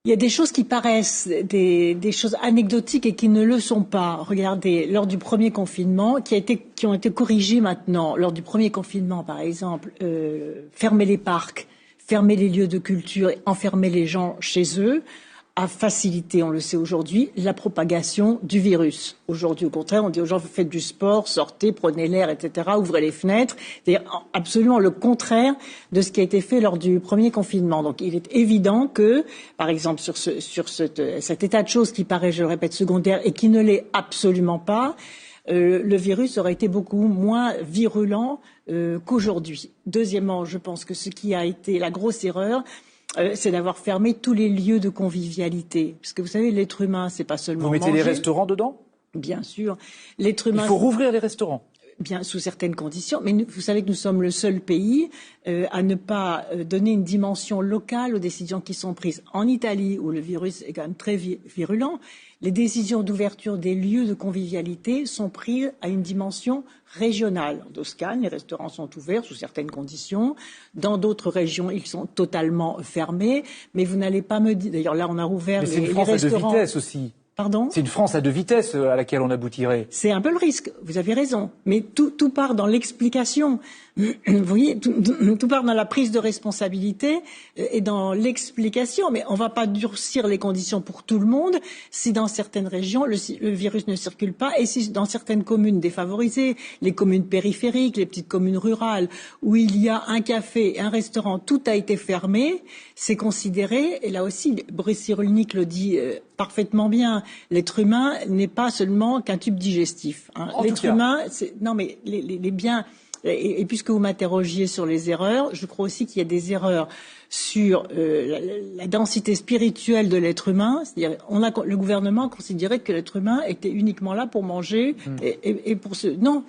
Il y a des choses qui paraissent des choses anecdotiques et qui ne le sont pas. Regardez, lors du premier confinement, qui ont été corrigées maintenant. Lors du premier confinement, par exemple, fermer les parcs, fermer les lieux de culture, enfermer les gens chez eux, a facilité, on le sait aujourd'hui, la propagation du virus. Aujourd'hui, au contraire, on dit aux gens, faites du sport, sortez, prenez l'air, etc., ouvrez les fenêtres. C'est absolument le contraire de ce qui a été fait lors du premier confinement. Donc, il est évident que, par exemple, sur cet état de choses qui paraît, je le répète, secondaire et qui ne l'est absolument pas, le virus aurait été beaucoup moins virulent qu'aujourd'hui. Deuxièmement, je pense que ce qui a été la grosse erreur, c'est d'avoir fermé tous les lieux de convivialité. Parce que vous savez, l'être humain, c'est pas seulement manger. Vous mettez les restaurants dedans ? Bien sûr. L'être humain. Il faut rouvrir les restaurants. Bien, sous certaines conditions. Mais vous savez que nous sommes le seul pays à ne pas donner une dimension locale aux décisions qui sont prises. En Italie, où le virus est quand même très virulent, les décisions d'ouverture des lieux de convivialité sont prises à une dimension régionale. En Toscane, les restaurants sont ouverts sous certaines conditions. Dans d'autres régions, ils sont totalement fermés. Mais vous n'allez pas me dire... D'ailleurs, là, on a rouvert les restaurants. Mais c'est une France à deux vitesses aussi. Pardon ? C'est une France à deux vitesses à laquelle on aboutirait. C'est un peu le risque, vous avez raison. Mais tout part dans l'explication. Vous voyez, tout part dans la prise de responsabilité et dans l'explication. Mais on ne va pas durcir les conditions pour tout le monde si dans certaines régions le virus ne circule pas et si dans certaines communes défavorisées, les communes périphériques, les petites communes rurales, où il y a un café, un restaurant, tout a été fermé, c'est considéré, et là aussi, Boris Cyrulnik le dit parfaitement bien, l'être humain n'est pas seulement qu'un tube digestif. Hein. L'être humain, non mais les biens... Et puisque vous m'interrogiez sur les erreurs, je crois aussi qu'il y a des erreurs sur la densité spirituelle de l'être humain. C'est-à-dire, le gouvernement considérait que l'être humain était uniquement là pour manger et pour se... Non,